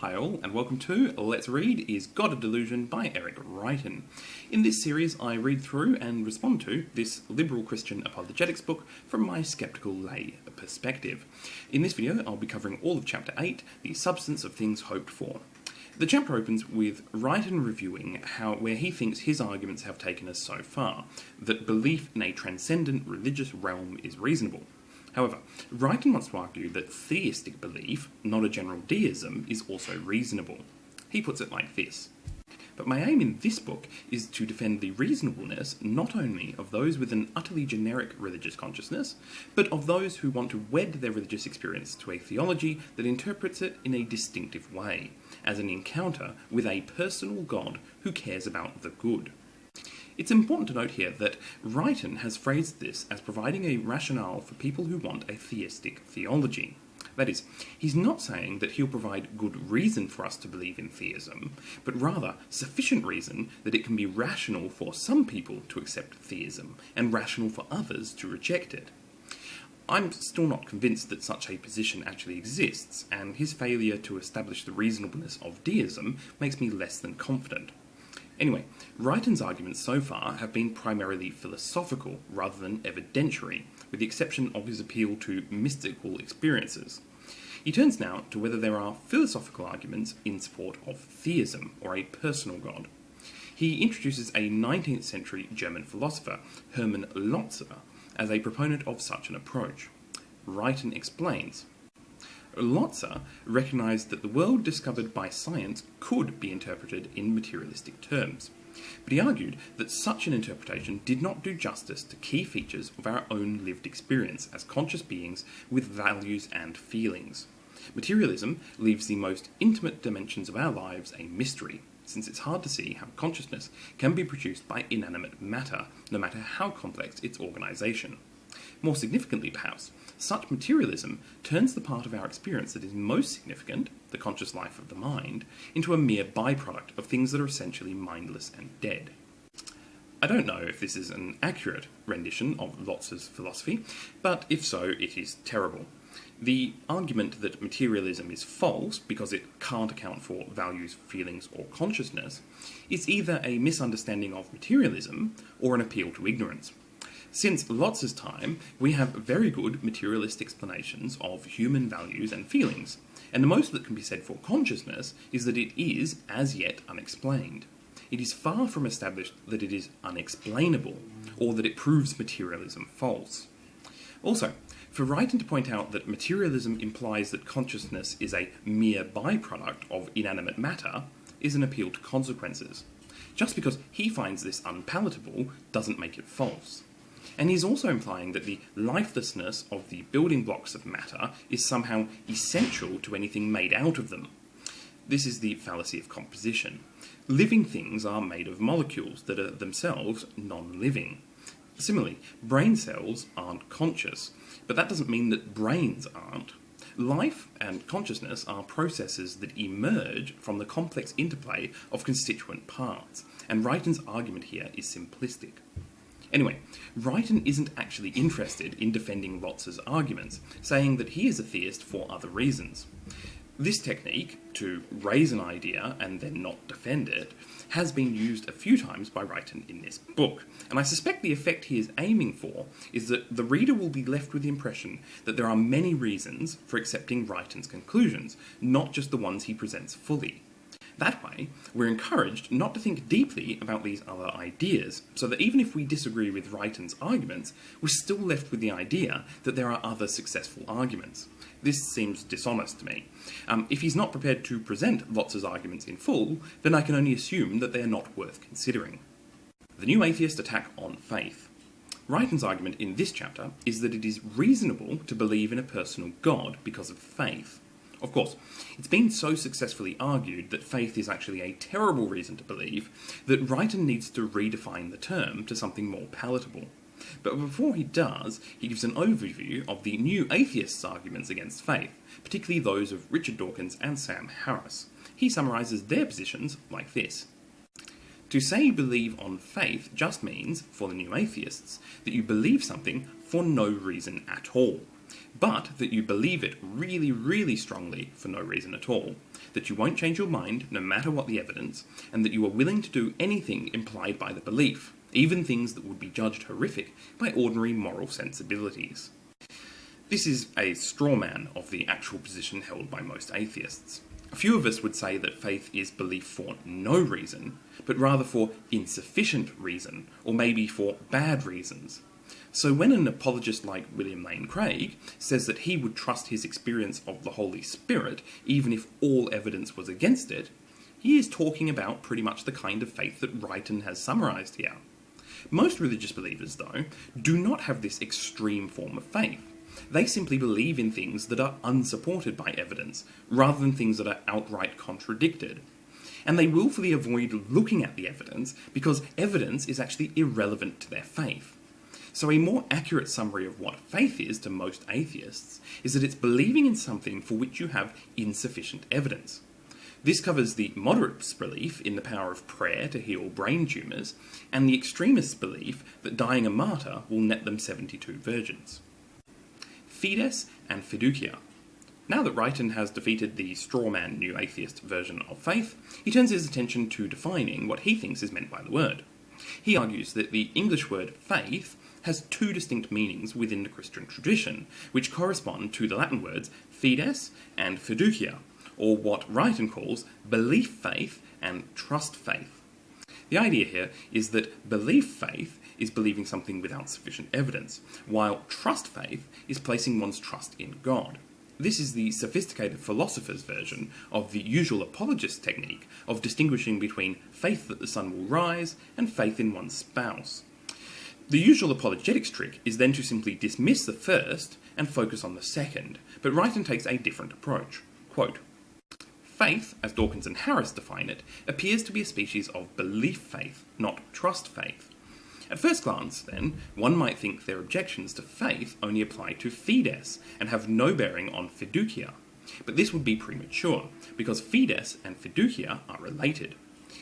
Hi all, and welcome to Let's Read Is God a Delusion by Eric Reitan. In this series I read through and respond to this liberal Christian apologetics book from my sceptical lay perspective. In this video I'll be covering all of Chapter 8, The Substance of Things Hoped For. The chapter opens with Reitan reviewing where he thinks his arguments have taken us so far, that belief in a transcendent religious realm is reasonable. However, Reitan wants to argue that theistic belief, not a general deism, is also reasonable. He puts it like this: but my aim in this book is to defend the reasonableness not only of those with an utterly generic religious consciousness, but of those who want to wed their religious experience to a theology that interprets it in a distinctive way, as an encounter with a personal God who cares about the good. It's important to note here that Reitan has phrased this as providing a rationale for people who want a theistic theology. That is, he's not saying that he'll provide good reason for us to believe in theism, but rather sufficient reason that it can be rational for some people to accept theism, and rational for others to reject it. I'm still not convinced that such a position actually exists, and his failure to establish the reasonableness of deism makes me less than confident. Anyway, Reitan's arguments so far have been primarily philosophical rather than evidentiary, with the exception of his appeal to mystical experiences. He turns now to whether there are philosophical arguments in support of theism, or a personal God. He introduces a 19th century German philosopher, Hermann Lotzer, as a proponent of such an approach. Reitan explains: Lotzer recognised that the world discovered by science could be interpreted in materialistic terms, but he argued that such an interpretation did not do justice to key features of our own lived experience as conscious beings with values and feelings. Materialism leaves the most intimate dimensions of our lives a mystery, since it's hard to see how consciousness can be produced by inanimate matter, no matter how complex its organisation. More significantly, perhaps, such materialism turns the part of our experience that is most significant, the conscious life of the mind, into a mere byproduct of things that are essentially mindless and dead. I don't know if this is an accurate rendition of Lotzer's philosophy, but if so, it is terrible. The argument that materialism is false because it can't account for values, feelings, or consciousness is either a misunderstanding of materialism or an appeal to ignorance. Since Lotzer's time, we have very good materialist explanations of human values and feelings, and the most that can be said for consciousness is that it is, as yet, unexplained. It is far from established that it is unexplainable, or that it proves materialism false. Also, for Reitan to point out that materialism implies that consciousness is a mere byproduct of inanimate matter is an appeal to consequences. Just because he finds this unpalatable doesn't make it false. And he's also implying that the lifelessness of the building blocks of matter is somehow essential to anything made out of them. This is the fallacy of composition. Living things are made of molecules that are themselves non-living. Similarly, brain cells aren't conscious, but that doesn't mean that brains aren't. Life and consciousness are processes that emerge from the complex interplay of constituent parts, and Reitan's argument here is simplistic. Anyway, Reitan isn't actually interested in defending Lotzer's arguments, saying that he is a theist for other reasons. This technique, to raise an idea and then not defend it, has been used a few times by Reitan in this book, and I suspect the effect he is aiming for is that the reader will be left with the impression that there are many reasons for accepting Reitan's conclusions, not just the ones he presents fully. That way, we're encouraged not to think deeply about these other ideas, so that even if we disagree with Reitan's arguments, we're still left with the idea that there are other successful arguments. This seems dishonest to me. If he's not prepared to present Lotzer's arguments in full, then I can only assume that they are not worth considering. The new atheist attack on faith. Reitan's argument in this chapter is that it is reasonable to believe in a personal God because of faith. Of course, it's been so successfully argued that faith is actually a terrible reason to believe that Reitan needs to redefine the term to something more palatable. But before he does, he gives an overview of the new atheists' arguments against faith, particularly those of Richard Dawkins and Sam Harris. He summarises their positions like this: to say you believe on faith just means, for the new atheists, that you believe something for no reason at all. but that you believe it really, really strongly for no reason at all, that you won't change your mind no matter what the evidence, and that you are willing to do anything implied by the belief, even things that would be judged horrific by ordinary moral sensibilities. This is a straw man of the actual position held by most atheists. A few of us would say that faith is belief for no reason, but rather for insufficient reason, or maybe for bad reasons. So when an apologist like William Lane Craig says that he would trust his experience of the Holy Spirit even if all evidence was against it, he is talking about pretty much the kind of faith that Reitan has summarised here. Most religious believers, though, do not have this extreme form of faith. They simply believe in things that are unsupported by evidence, rather than things that are outright contradicted. And they willfully avoid looking at the evidence because evidence is actually irrelevant to their faith. So a more accurate summary of what faith is to most atheists is that it's believing in something for which you have insufficient evidence. This covers the moderates' belief in the power of prayer to heal brain tumours, and the extremists' belief that dying a martyr will net them 72 virgins. Fides and Fiducia. Now that Reitan has defeated the strawman new atheist version of faith, he turns his attention to defining what he thinks is meant by the word. He argues that the English word faith has two distinct meanings within the Christian tradition, which correspond to the Latin words fides and fiducia, or what Reitan calls belief faith and trust faith. The idea here is that belief faith is believing something without sufficient evidence, while trust faith is placing one's trust in God. This is the sophisticated philosopher's version of the usual apologist technique of distinguishing between faith that the sun will rise and faith in one's spouse. The usual apologetics trick is then to simply dismiss the first and focus on the second, but Reitan takes a different approach. Quote, faith, as Dawkins and Harris define it, appears to be a species of belief faith, not trust faith. At first glance, then, one might think their objections to faith only apply to fides and have no bearing on fiducia. But this would be premature, because fides and fiducia are related.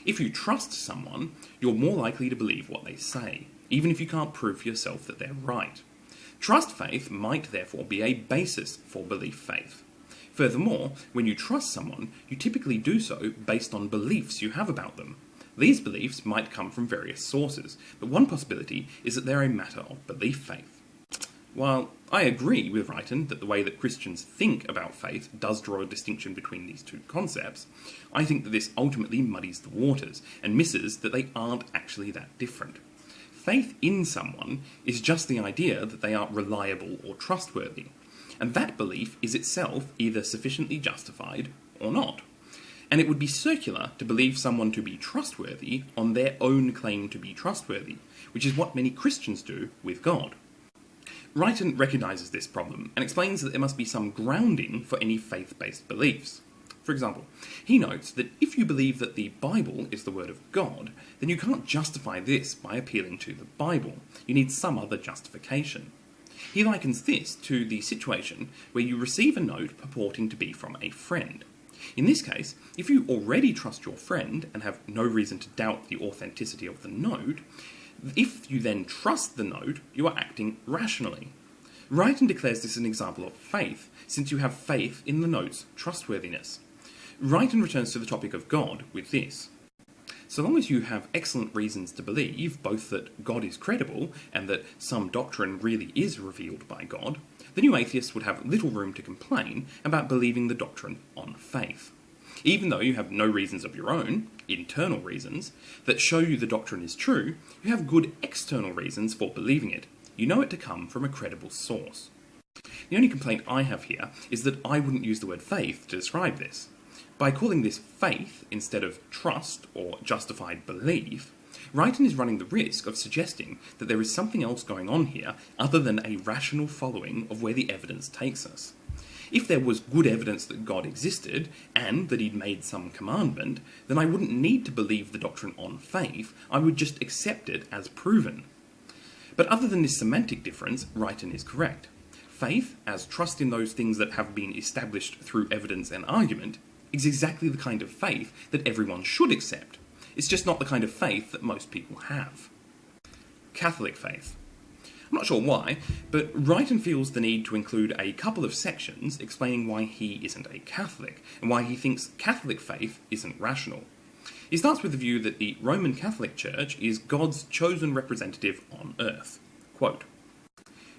If you trust someone, you're more likely to believe what they say, even if you can't prove for yourself that they're right. Trust faith might therefore be a basis for belief faith. Furthermore, when you trust someone, you typically do so based on beliefs you have about them. These beliefs might come from various sources, but one possibility is that they're a matter of belief faith. While I agree with Reitan that the way that Christians think about faith does draw a distinction between these two concepts, I think that this ultimately muddies the waters and misses that they aren't actually that different. Faith in someone is just the idea that they are reliable or trustworthy, and that belief is itself either sufficiently justified or not. And it would be circular to believe someone to be trustworthy on their own claim to be trustworthy, which is what many Christians do with God. Reitan recognises this problem and explains that there must be some grounding for any faith-based beliefs. For example, he notes that if you believe that the Bible is the Word of God, then you can't justify this by appealing to the Bible. You need some other justification. He likens this to the situation where you receive a note purporting to be from a friend. In this case, if you already trust your friend and have no reason to doubt the authenticity of the note, if you then trust the note, you are acting rationally. Reitan declares this an example of faith, since you have faith in the note's trustworthiness. Reitan returns to the topic of God with this. So long as you have excellent reasons to believe both that God is credible and that some doctrine really is revealed by God, the new atheists would have little room to complain about believing the doctrine on faith. Even though you have no reasons of your own, internal reasons, that show you the doctrine is true, you have good external reasons for believing it. You know it to come from a credible source. The only complaint I have here is that I wouldn't use the word faith to describe this. By calling this faith instead of trust or justified belief, Reitan is running the risk of suggesting that there is something else going on here other than a rational following of where the evidence takes us. If there was good evidence that God existed, and that he'd made some commandment, then I wouldn't need to believe the doctrine on faith, I would just accept it as proven. But other than this semantic difference, Reitan is correct. Faith, as trust in those things that have been established through evidence and argument, is exactly the kind of faith that everyone should accept. It's just not the kind of faith that most people have. Catholic faith. I'm not sure why, but Reitan feels the need to include a couple of sections explaining why he isn't a Catholic, and why he thinks Catholic faith isn't rational. He starts with the view that the Roman Catholic Church is God's chosen representative on earth. Quote,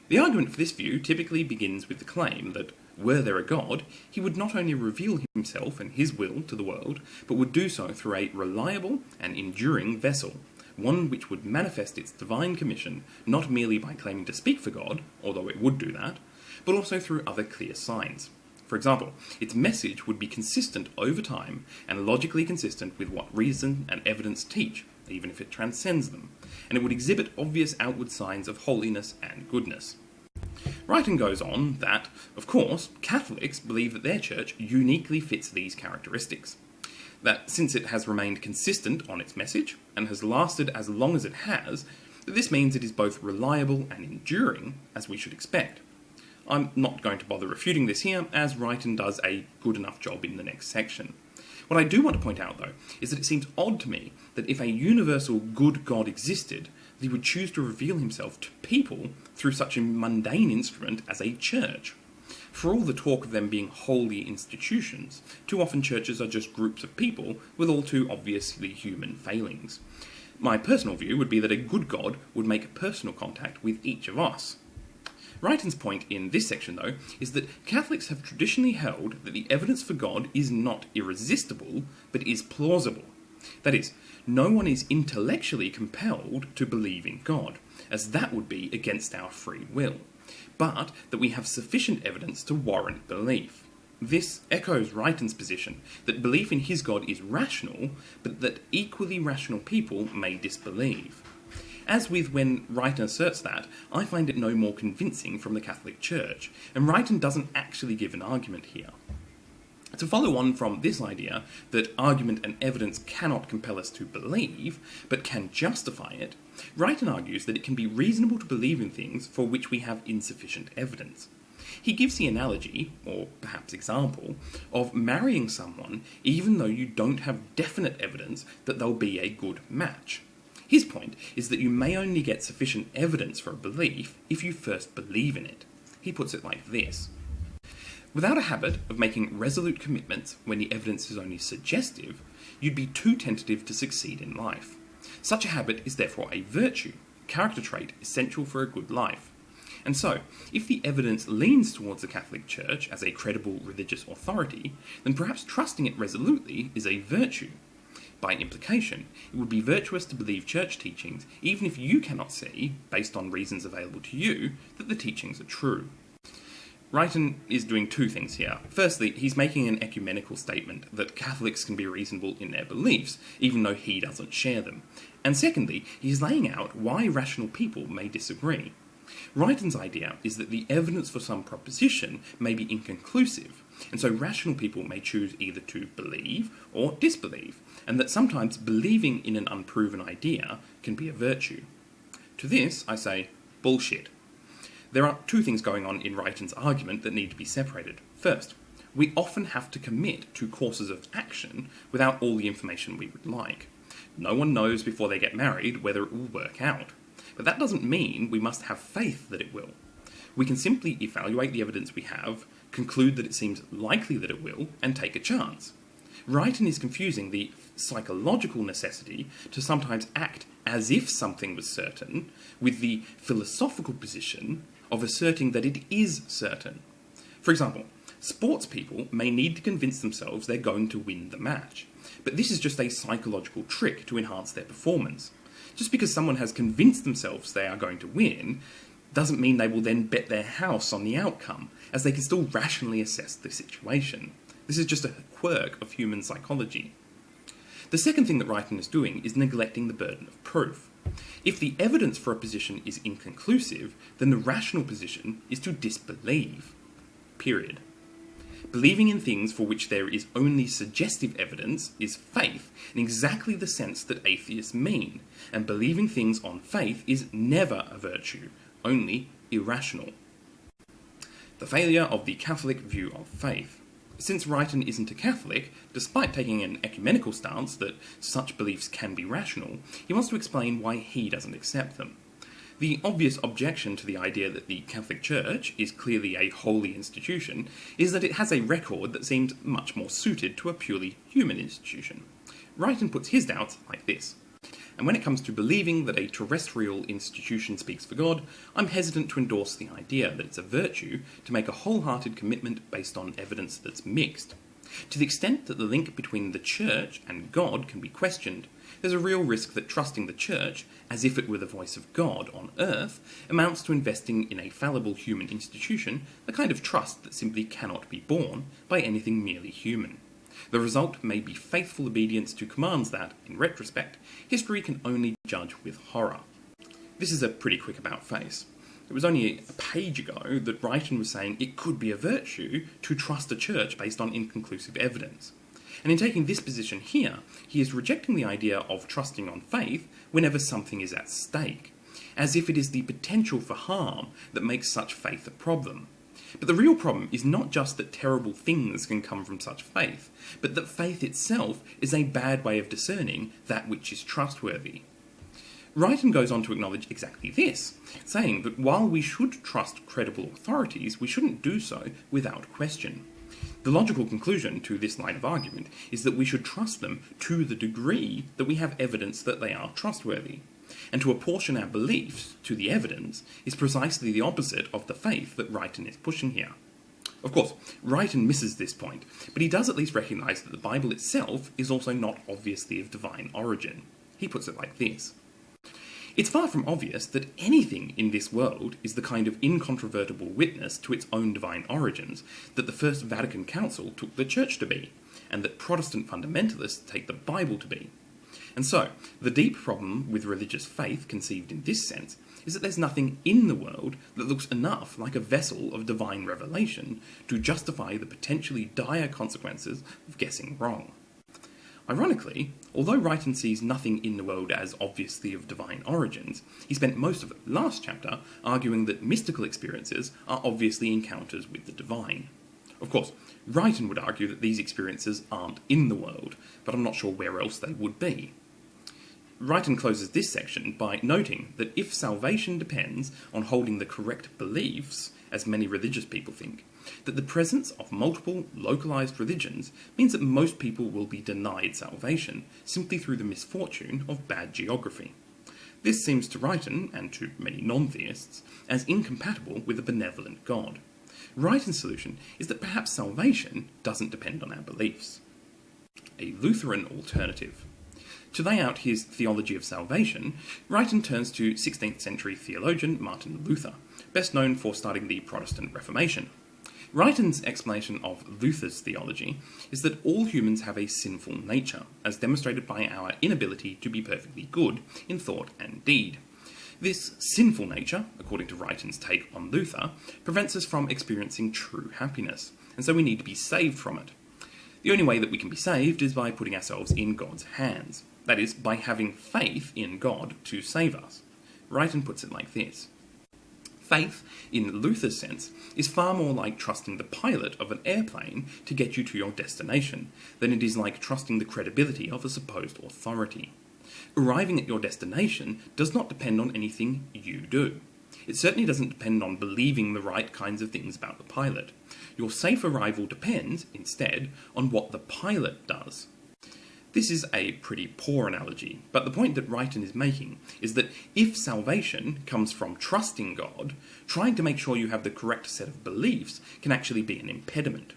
"The argument for this view typically begins with the claim that, were there a God, he would not only reveal himself and his will to the world, but would do so through a reliable and enduring vessel, one which would manifest its divine commission not merely by claiming to speak for God, although it would do that, but also through other clear signs. For example, its message would be consistent over time and logically consistent with what reason and evidence teach, even if it transcends them, and it would exhibit obvious outward signs of holiness and goodness." Reitan goes on that, of course, Catholics believe that their church uniquely fits these characteristics. That since it has remained consistent on its message, and has lasted as long as it has, that this means it is both reliable and enduring, as we should expect. I'm not going to bother refuting this here, as Reitan does a good enough job in the next section. What I do want to point out, though, is that it seems odd to me that if a universal good God existed, that he would choose to reveal himself to people through such a mundane instrument as a church. For all the talk of them being holy institutions, too often churches are just groups of people with all too obviously human failings. My personal view would be that a good God would make personal contact with each of us. Reitan's point in this section, though, is that Catholics have traditionally held that the evidence for God is not irresistible, but is plausible. That is, no one is intellectually compelled to believe in God, as that would be against our free will, but that we have sufficient evidence to warrant belief. This echoes Reitan's position that belief in his God is rational, but that equally rational people may disbelieve. As with when Reitan asserts that, I find it no more convincing from the Catholic Church, and Reitan doesn't actually give an argument here. To follow on from this idea that argument and evidence cannot compel us to believe, but can justify it, Reitan argues that it can be reasonable to believe in things for which we have insufficient evidence. He gives the analogy, or perhaps example, of marrying someone even though you don't have definite evidence that they'll be a good match. His point is that you may only get sufficient evidence for a belief if you first believe in it. He puts it like this. Without a habit of making resolute commitments when the evidence is only suggestive, you'd be too tentative to succeed in life. Such a habit is therefore a virtue, character trait essential for a good life. And so, if the evidence leans towards the Catholic Church as a credible religious authority, then perhaps trusting it resolutely is a virtue. By implication, it would be virtuous to believe church teachings even if you cannot see, based on reasons available to you, that the teachings are true. Reitan is doing two things here. Firstly, he's making an ecumenical statement that Catholics can be reasonable in their beliefs, even though he doesn't share them. And secondly, he's laying out why rational people may disagree. Reitan's idea is that the evidence for some proposition may be inconclusive, and so rational people may choose either to believe or disbelieve, and that sometimes believing in an unproven idea can be a virtue. To this, I say, bullshit. There are two things going on in Reitan's argument that need to be separated. First, we often have to commit to courses of action without all the information we would like. No one knows before they get married whether it will work out. But that doesn't mean we must have faith that it will. We can simply evaluate the evidence we have, conclude that it seems likely that it will, and take a chance. Reitan is confusing the psychological necessity to sometimes act as if something was certain with the philosophical position of asserting that it is certain. For example, sports people may need to convince themselves they're going to win the match, but this is just a psychological trick to enhance their performance. Just because someone has convinced themselves they are going to win doesn't mean they will then bet their house on the outcome, as they can still rationally assess the situation. This is just a quirk of human psychology. The second thing that Reitan is doing is neglecting the burden of proof. If the evidence for a position is inconclusive, then the rational position is to disbelieve. Period. Believing in things for which there is only suggestive evidence is faith, in exactly the sense that atheists mean, and believing things on faith is never a virtue, only irrational. The failure of the Catholic view of faith. Since Reitan isn't a Catholic, despite taking an ecumenical stance that such beliefs can be rational, he wants to explain why he doesn't accept them. The obvious objection to the idea that the Catholic Church is clearly a holy institution is that it has a record that seems much more suited to a purely human institution. Reitan puts his doubts like this: "And when it comes to believing that a terrestrial institution speaks for God, I'm hesitant to endorse the idea that it's a virtue to make a wholehearted commitment based on evidence that's mixed. To the extent that the link between the Church and God can be questioned, there's a real risk that trusting the Church, as if it were the voice of God on earth, amounts to investing in a fallible human institution the kind of trust that simply cannot be borne by anything merely human. The result may be faithful obedience to commands that, in retrospect, history can only judge with horror." This is a pretty quick about-face. It was only a page ago that Reitan was saying it could be a virtue to trust a church based on inconclusive evidence. And in taking this position here, he is rejecting the idea of trusting on faith whenever something is at stake, as if it is the potential for harm that makes such faith a problem. But the real problem is not just that terrible things can come from such faith, but that faith itself is a bad way of discerning that which is trustworthy. Reitan goes on to acknowledge exactly this, saying that while we should trust credible authorities, we shouldn't do so without question. The logical conclusion to this line of argument is that we should trust them to the degree that we have evidence that they are trustworthy. And to apportion our beliefs to the evidence is precisely the opposite of the faith that Reitan is pushing here. Of course, Reitan misses this point, but he does at least recognise that the Bible itself is also not obviously of divine origin. He puts it like this: "It's far from obvious that anything in this world is the kind of incontrovertible witness to its own divine origins that the First Vatican Council took the Church to be, and that Protestant fundamentalists take the Bible to be. And so, the deep problem with religious faith conceived in this sense is that there's nothing in the world that looks enough like a vessel of divine revelation to justify the potentially dire consequences of guessing wrong." Ironically, although Reitan sees nothing in the world as obviously of divine origins, he spent most of the last chapter arguing that mystical experiences are obviously encounters with the divine. Of course, Reitan would argue that these experiences aren't in the world, but I'm not sure where else they would be. Reitan closes this section by noting that if salvation depends on holding the correct beliefs, as many religious people think, that the presence of multiple localized religions means that most people will be denied salvation simply through the misfortune of bad geography. This seems to Reitan, and to many non-theists, as incompatible with a benevolent God. Reitan's solution is that perhaps salvation doesn't depend on our beliefs. A Lutheran Alternative. To lay out his theology of salvation, Reitan turns to 16th century theologian Martin Luther, best known for starting the Protestant Reformation. Reitan's explanation of Luther's theology is that all humans have a sinful nature, as demonstrated by our inability to be perfectly good in thought and deed. This sinful nature, according to Reitan's take on Luther, prevents us from experiencing true happiness, and so we need to be saved from it. The only way that we can be saved is by putting ourselves in God's hands, that is, by having faith in God to save us. Reitan puts it like this: "Faith, in Luther's sense, is far more like trusting the pilot of an airplane to get you to your destination than it is like trusting the credibility of a supposed authority. Arriving at your destination does not depend on anything you do. It certainly doesn't depend on believing the right kinds of things about the pilot. Your safe arrival depends, instead, on what the pilot does." This is a pretty poor analogy, but the point that Reitan is making is that if salvation comes from trusting God, trying to make sure you have the correct set of beliefs can actually be an impediment.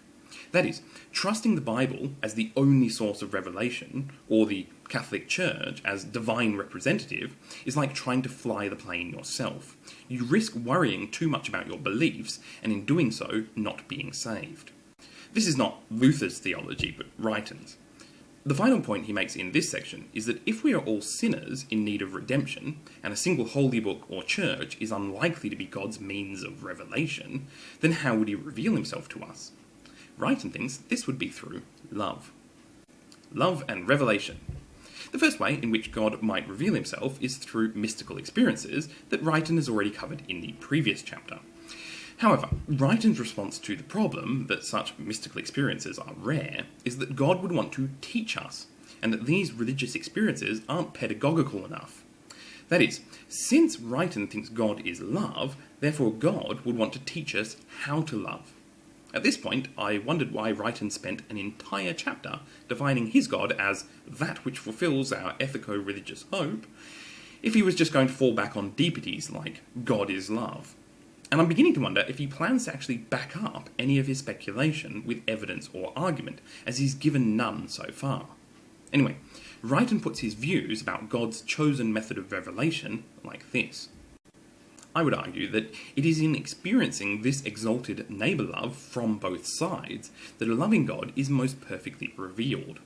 That is, trusting the Bible as the only source of revelation, or the Catholic Church as divine representative, is like trying to fly the plane yourself. You risk worrying too much about your beliefs, and in doing so, not being saved. This is not Luther's theology, but Reitan's. The final point he makes in this section is that if we are all sinners in need of redemption, and a single holy book or church is unlikely to be God's means of revelation, then how would he reveal himself to us? Reitan thinks this would be through love. Love and revelation. The first way in which God might reveal himself is through mystical experiences that Reitan has already covered in the previous chapter. However, Reitan's response to the problem that such mystical experiences are rare is that God would want to teach us, and that these religious experiences aren't pedagogical enough. That is, since Reitan thinks God is love, therefore God would want to teach us how to love. At this point, I wondered why Reitan spent an entire chapter defining his God as that which fulfills our ethico-religious hope, if he was just going to fall back on deepities like God is love. And I'm beginning to wonder if he plans to actually back up any of his speculation with evidence or argument, as he's given none so far. Anyway, Reitan puts his views about God's chosen method of revelation like this. I would argue that it is in experiencing this exalted neighbour love from both sides that a loving God is most perfectly revealed.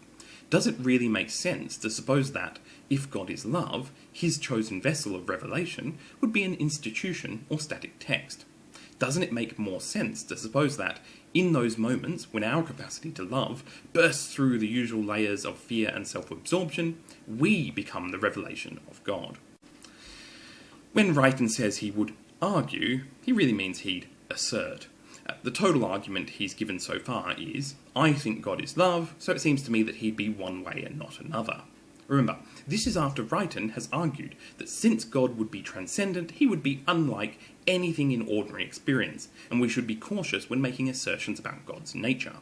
Does it really make sense to suppose that, if God is love, his chosen vessel of revelation would be an institution or static text? Doesn't it make more sense to suppose that, in those moments when our capacity to love bursts through the usual layers of fear and self-absorption, we become the revelation of God? When Reitan says he would argue, he really means he'd assert. The total argument he's given so far is, I think God is love, so it seems to me that he'd be one way and not another. Remember, this is after Reitan has argued that since God would be transcendent, he would be unlike anything in ordinary experience, and we should be cautious when making assertions about God's nature.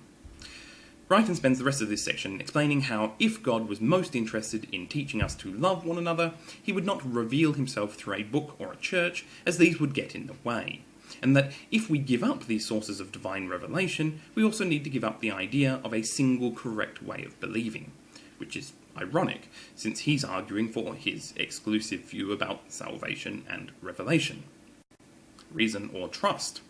Reitan spends the rest of this section explaining how, if God was most interested in teaching us to love one another, he would not reveal himself through a book or a church, as these would get in the way. And that if we give up these sources of divine revelation, we also need to give up the idea of a single correct way of believing, which is ironic, since he's arguing for his exclusive view about salvation and revelation. Reason or trust.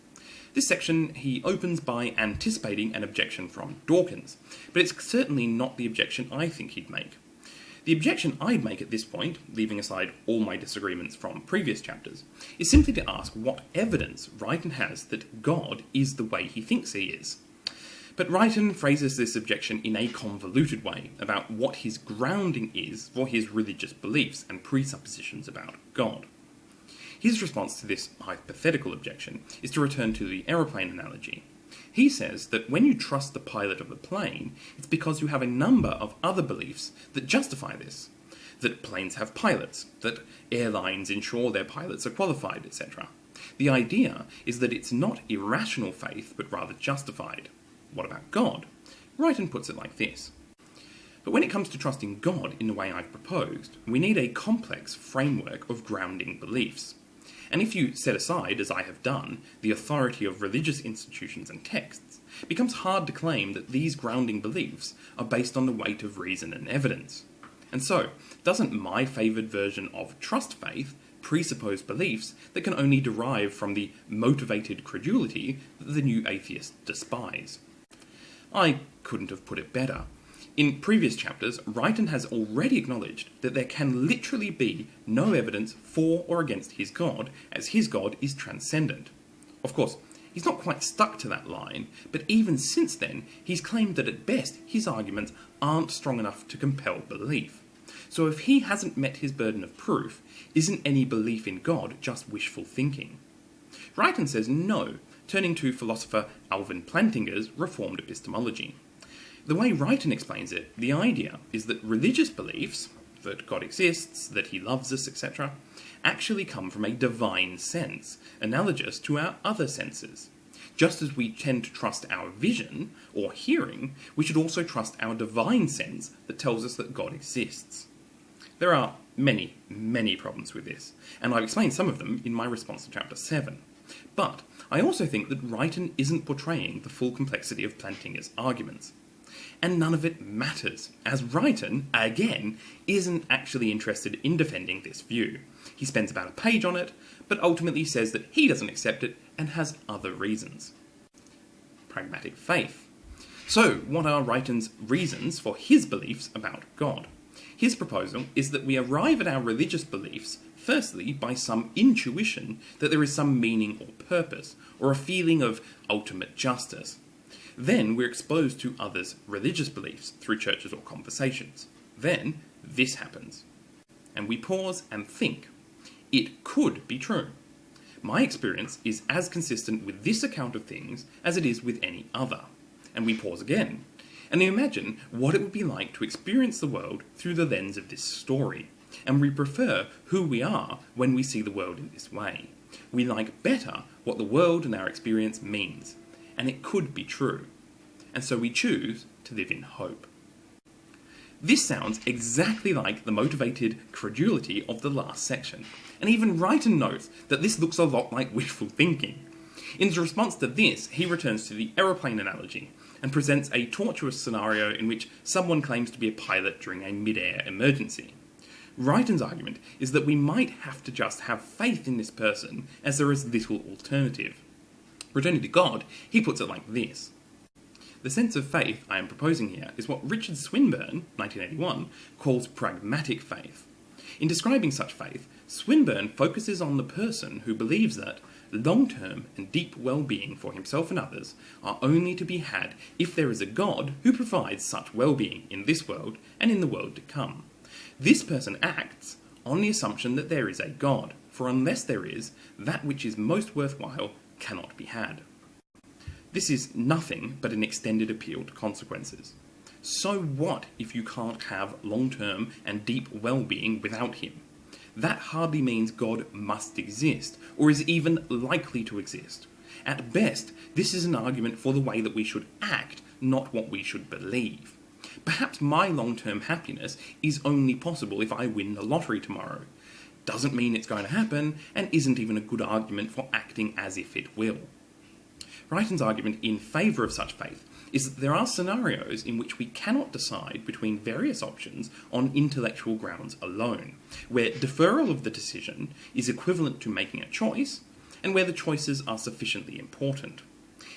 This section he opens by anticipating an objection from Dawkins, but it's certainly not the objection I think he'd make. The objection I'd make at this point, leaving aside all my disagreements from previous chapters, is simply to ask what evidence Reitan has that God is the way he thinks he is. But Reitan phrases this objection in a convoluted way about what his grounding is for his religious beliefs and presuppositions about God. His response to this hypothetical objection is to return to the aeroplane analogy. He says that when you trust the pilot of a plane, it's because you have a number of other beliefs that justify this. That planes have pilots, that airlines ensure their pilots are qualified, etc. The idea is that it's not irrational faith, but rather justified. What about God? Reitan puts it like this. But when it comes to trusting God in the way I've proposed, we need a complex framework of grounding beliefs. And if you set aside, as I have done, the authority of religious institutions and texts, it becomes hard to claim that these grounding beliefs are based on the weight of reason and evidence. And so, doesn't my favoured version of trust faith presuppose beliefs that can only derive from the motivated credulity that the new atheists despise? I couldn't have put it better. In previous chapters, Reitan has already acknowledged that there can literally be no evidence for or against his God, as his God is transcendent. Of course, he's not quite stuck to that line, but even since then, he's claimed that at best his arguments aren't strong enough to compel belief. So if he hasn't met his burden of proof, isn't any belief in God just wishful thinking? Reitan says no, turning to philosopher Alvin Plantinga's Reformed epistemology. The way Reitan explains it, the idea is that religious beliefs, that God exists, that he loves us, etc., actually come from a divine sense, analogous to our other senses. Just as we tend to trust our vision, or hearing, we should also trust our divine sense that tells us that God exists. There are many, many problems with this, and I've explained some of them in my response to chapter 7. But I also think that Reitan isn't portraying the full complexity of Plantinga's arguments. And none of it matters, as Reitan, again, isn't actually interested in defending this view. He spends about a page on it, but ultimately says that he doesn't accept it and has other reasons. Pragmatic faith. So, what are Reitan's reasons for his beliefs about God? His proposal is that we arrive at our religious beliefs firstly by some intuition that there is some meaning or purpose, or a feeling of ultimate justice. Then we're exposed to others' religious beliefs through churches or conversations. Then this happens. And we pause and think. It could be true. My experience is as consistent with this account of things as it is with any other. And we pause again. And imagine what it would be like to experience the world through the lens of this story. and we prefer who we are when we see the world in this way. We like better what the world and our experience means, and it could be true. And so we choose to live in hope. This sounds exactly like the motivated credulity of the last section, and even Reitan notes that this looks a lot like wishful thinking. In response to this, he returns to the aeroplane analogy and presents a tortuous scenario in which someone claims to be a pilot during a mid-air emergency. Reitan's argument is that we might have to just have faith in this person as there is little alternative. Returning to God, he puts it like this. The sense of faith I am proposing here is what Richard Swinburne, 1981, calls pragmatic faith. In describing such faith, Swinburne focuses on the person who believes that long-term and deep well-being for himself and others are only to be had if there is a God who provides such well-being in this world and in the world to come. This person acts on the assumption that there is a God, for unless there is, that which is most worthwhile cannot be had. This is nothing but an extended appeal to consequences. So what if you can't have long-term and deep well-being without him? That hardly means God must exist, or is even likely to exist. At best, this is an argument for the way that we should act, not what we should believe. Perhaps my long-term happiness is only possible if I win the lottery tomorrow. Doesn't mean it's going to happen, and isn't even a good argument for acting as if it will. Reitan's argument in favour of such faith is that there are scenarios in which we cannot decide between various options on intellectual grounds alone, where deferral of the decision is equivalent to making a choice, and where the choices are sufficiently important.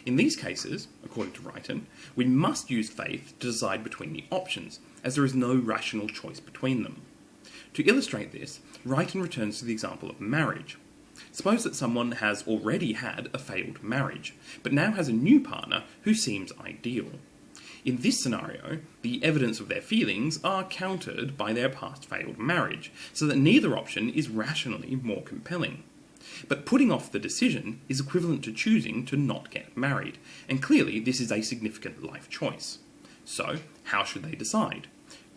In these cases, according to Reitan, we must use faith to decide between the options, as there is no rational choice between them. To illustrate this, Reitan returns to the example of marriage. Suppose that someone has already had a failed marriage, but now has a new partner who seems ideal. In this scenario, the evidence of their feelings are countered by their past failed marriage, so that neither option is rationally more compelling. But putting off the decision is equivalent to choosing to not get married, and clearly this is a significant life choice. So, how should they decide?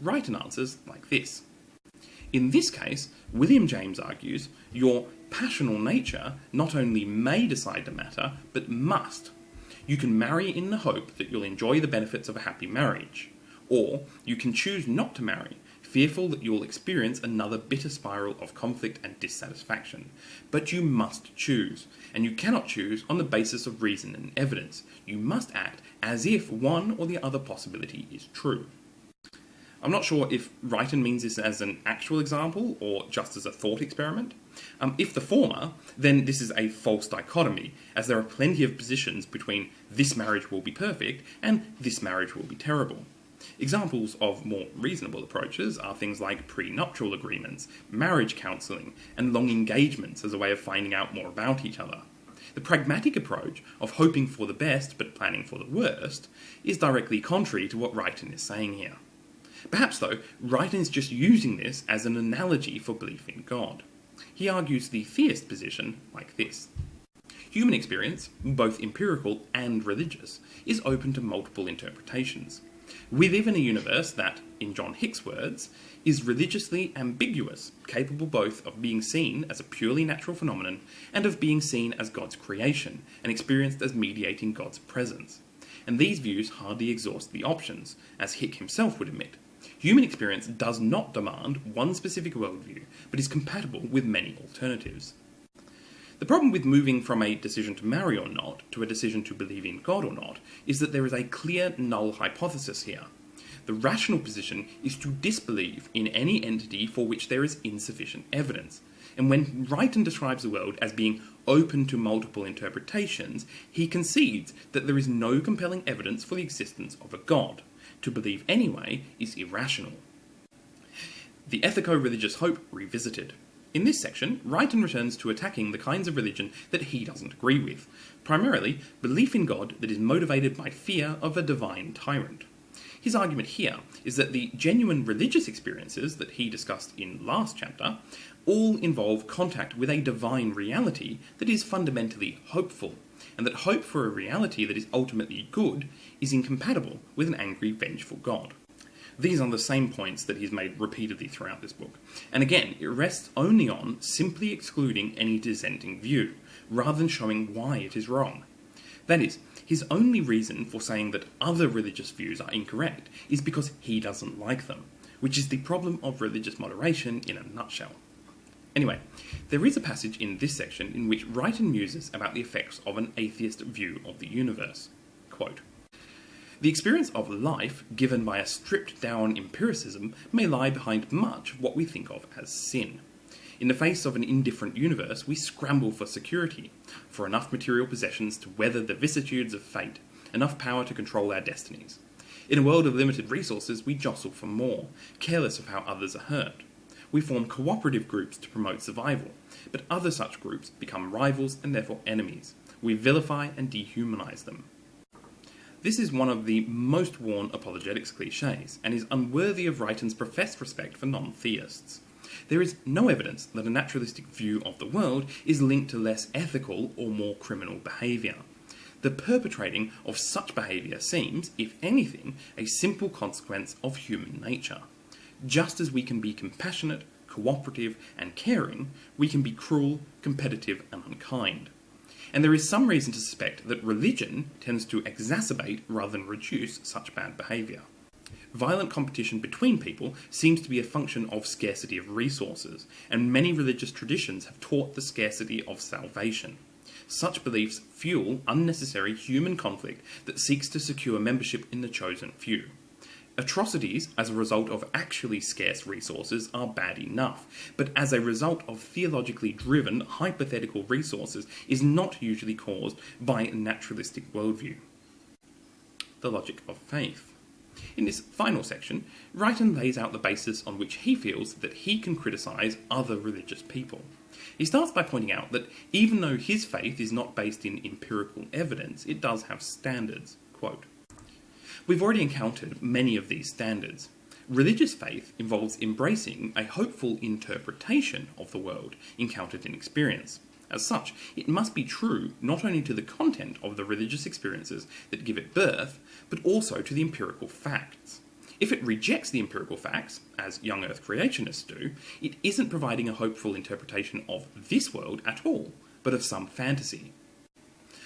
Reitan answers like this. In this case, William James argues, your passional nature not only may decide the matter, but must. You can marry in the hope that you'll enjoy the benefits of a happy marriage. Or you can choose not to marry, fearful that you'll experience another bitter spiral of conflict and dissatisfaction. But you must choose, and you cannot choose on the basis of reason and evidence. You must act as if one or the other possibility is true. I'm not sure if Reitan means this as an actual example or just as a thought experiment. If the former, then this is a false dichotomy, as there are plenty of positions between this marriage will be perfect and this marriage will be terrible. Examples of more reasonable approaches are things like prenuptial agreements, marriage counselling, and long engagements as a way of finding out more about each other. The pragmatic approach of hoping for the best but planning for the worst is directly contrary to what Reitan is saying here. Perhaps, though, Reitan is just using this as an analogy for belief in God. He argues the theist position like this. Human experience, both empirical and religious, is open to multiple interpretations. We live in a universe that, in John Hick's words, is religiously ambiguous, capable both of being seen as a purely natural phenomenon and of being seen as God's creation and experienced as mediating God's presence. And these views hardly exhaust the options, as Hick himself would admit. Human experience does not demand one specific worldview, but is compatible with many alternatives. The problem with moving from a decision to marry or not to a decision to believe in God or not is that there is a clear null hypothesis here. The rational position is to disbelieve in any entity for which there is insufficient evidence. And when Reitan describes the world as being open to multiple interpretations, he concedes that there is no compelling evidence for the existence of a God. To believe anyway is irrational. The Ethico-Religious hope revisited. In this section, Reitan returns to attacking the kinds of religion that he doesn't agree with, primarily belief in God that is motivated by fear of a divine tyrant. His argument here is that the genuine religious experiences that he discussed in last chapter all involve contact with a divine reality that is fundamentally hopeful, and that hope for a reality that is ultimately good is incompatible with an angry, vengeful God. These are the same points that he's made repeatedly throughout this book. And again, it rests only on simply excluding any dissenting view, rather than showing why it is wrong. That is, his only reason for saying that other religious views are incorrect is because he doesn't like them, which is the problem of religious moderation in a nutshell. Anyway, there is a passage in this section in which Reitan muses about the effects of an atheist view of the universe. Quote, "The experience of life given by a stripped-down empiricism may lie behind much of what we think of as sin. In the face of an indifferent universe, we scramble for security, for enough material possessions to weather the vicissitudes of fate, enough power to control our destinies. In a world of limited resources, we jostle for more, careless of how others are hurt. We form cooperative groups to promote survival, but other such groups become rivals and therefore enemies. We vilify and dehumanize them." This is one of the most worn apologetics cliches, and is unworthy of Reitan's professed respect for non-theists. There is no evidence that a naturalistic view of the world is linked to less ethical or more criminal behaviour. The perpetrating of such behaviour seems, if anything, a simple consequence of human nature. Just as we can be compassionate, cooperative, and caring, we can be cruel, competitive, and unkind. And there is some reason to suspect that religion tends to exacerbate rather than reduce such bad behaviour. Violent competition between people seems to be a function of scarcity of resources, and many religious traditions have taught the scarcity of salvation. Such beliefs fuel unnecessary human conflict that seeks to secure membership in the chosen few. Atrocities as a result of actually scarce resources are bad enough, but as a result of theologically driven hypothetical resources is not usually caused by a naturalistic worldview. The logic of faith. In this final section, Reitan lays out the basis on which he feels that he can criticise other religious people. He starts by pointing out that even though his faith is not based in empirical evidence, it does have standards. Quote, "We've already encountered many of these standards. Religious faith involves embracing a hopeful interpretation of the world encountered in experience. As such, it must be true not only to the content of the religious experiences that give it birth, but also to the empirical facts. If it rejects the empirical facts, as young Earth creationists do, it isn't providing a hopeful interpretation of this world at all, but of some fantasy."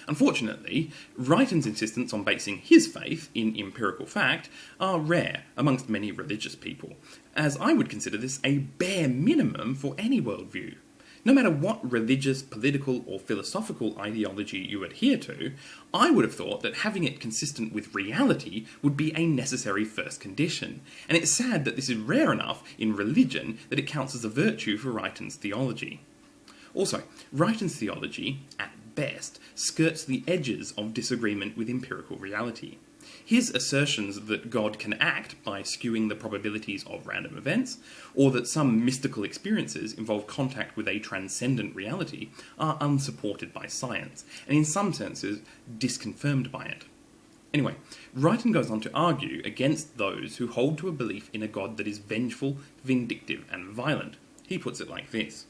Unfortunately, Reitan's insistence on basing his faith in empirical fact are rare amongst many religious people, as I would consider this a bare minimum for any worldview. No matter what religious, political, or philosophical ideology you adhere to, I would have thought that having it consistent with reality would be a necessary first condition, and it's sad that this is rare enough in religion that it counts as a virtue for Reitan's theology. Also, Reitan's theology, at best, skirts the edges of disagreement with empirical reality. His assertions that God can act by skewing the probabilities of random events, or that some mystical experiences involve contact with a transcendent reality, are unsupported by science, and in some senses disconfirmed by it. Anyway, Reitan goes on to argue against those who hold to a belief in a God that is vengeful, vindictive, and violent. He puts it like this: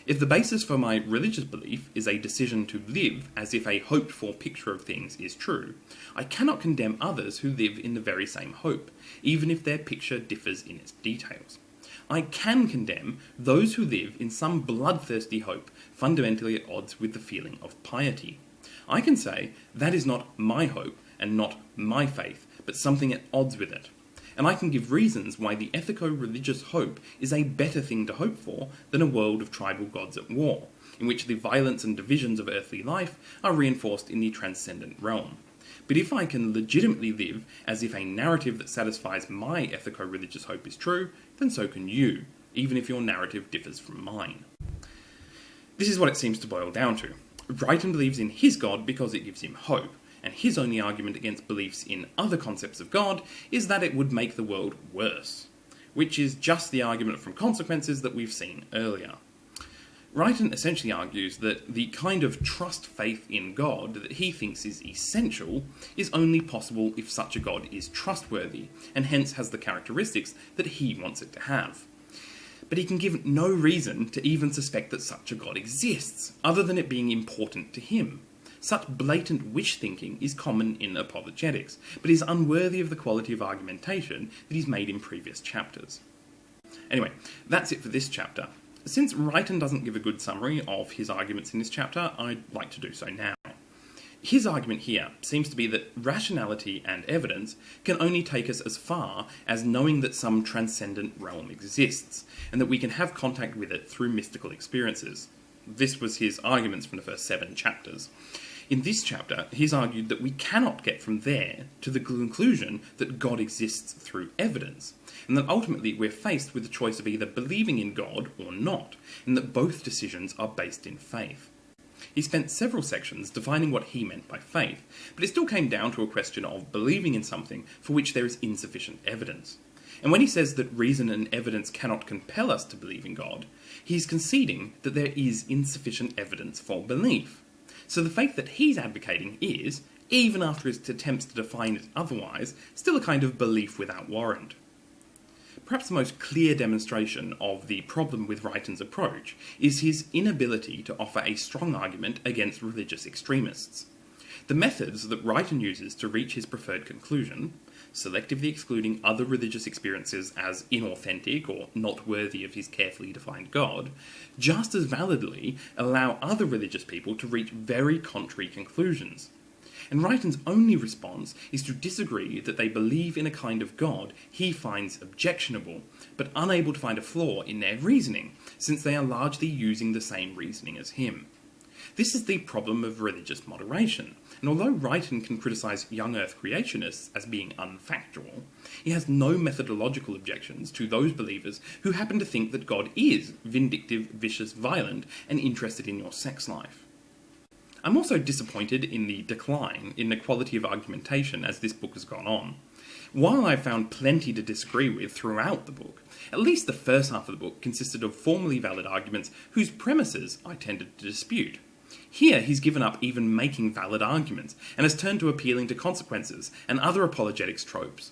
"If the basis for my religious belief is a decision to live as if a hoped-for picture of things is true, I cannot condemn others who live in the very same hope, even if their picture differs in its details. I can condemn those who live in some bloodthirsty hope fundamentally at odds with the feeling of piety. I can say, that is not my hope and not my faith, but something at odds with it. And I can give reasons why the ethico-religious hope is a better thing to hope for than a world of tribal gods at war, in which the violence and divisions of earthly life are reinforced in the transcendent realm. But if I can legitimately live as if a narrative that satisfies my ethico-religious hope is true, then so can you, even if your narrative differs from mine." This is what it seems to boil down to. Reitan believes in his God because it gives him hope, and his only argument against beliefs in other concepts of God is that it would make the world worse, which is just the argument from consequences that we've seen earlier. Reitan essentially argues that the kind of trust faith in God that he thinks is essential is only possible if such a God is trustworthy, and hence has the characteristics that he wants it to have. But he can give no reason to even suspect that such a God exists, other than it being important to him. Such blatant wish-thinking is common in apologetics, but is unworthy of the quality of argumentation that he's made in previous chapters. Anyway, that's it for this chapter. Since Reitan doesn't give a good summary of his arguments in this chapter, I'd like to do so now. His argument here seems to be that rationality and evidence can only take us as far as knowing that some transcendent realm exists, and that we can have contact with it through mystical experiences. This was his arguments from the first 7 chapters. In this chapter, he's argued that we cannot get from there to the conclusion that God exists through evidence, and that ultimately we're faced with the choice of either believing in God or not, and that both decisions are based in faith. He spent several sections defining what he meant by faith, but it still came down to a question of believing in something for which there is insufficient evidence. And when he says that reason and evidence cannot compel us to believe in God, he's conceding that there is insufficient evidence for belief. So the faith that he's advocating is, even after his attempts to define it otherwise, still a kind of belief without warrant. Perhaps the most clear demonstration of the problem with Reitan's approach is his inability to offer a strong argument against religious extremists. The methods that Reitan uses to reach his preferred conclusion, selectively excluding other religious experiences as inauthentic or not worthy of his carefully defined God, just as validly allow other religious people to reach very contrary conclusions. And Reitan's only response is to disagree that they believe in a kind of God he finds objectionable, but unable to find a flaw in their reasoning, since they are largely using the same reasoning as him. This is the problem of religious moderation, and although Reitan can criticise young Earth creationists as being unfactual, he has no methodological objections to those believers who happen to think that God is vindictive, vicious, violent, and interested in your sex life. I'm also disappointed in the decline in the quality of argumentation as this book has gone on. While I found plenty to disagree with throughout the book, at least the first half of the book consisted of formally valid arguments whose premises I tended to dispute. Here he's given up even making valid arguments, and has turned to appealing to consequences and other apologetics tropes.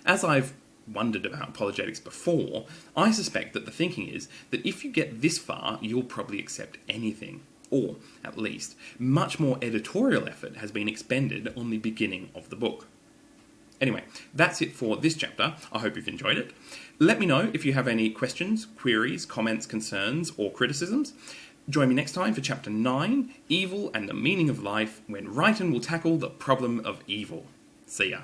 As I've wondered about apologetics before, I suspect that the thinking is that if you get this far, you'll probably accept anything. Or, at least, much more editorial effort has been expended on the beginning of the book. Anyway, that's it for this chapter. I hope you've enjoyed it. Let me know if you have any questions, queries, comments, concerns, or criticisms. Join me next time for Chapter 9, Evil and the Meaning of Life, when Reitan will tackle the problem of evil. See ya.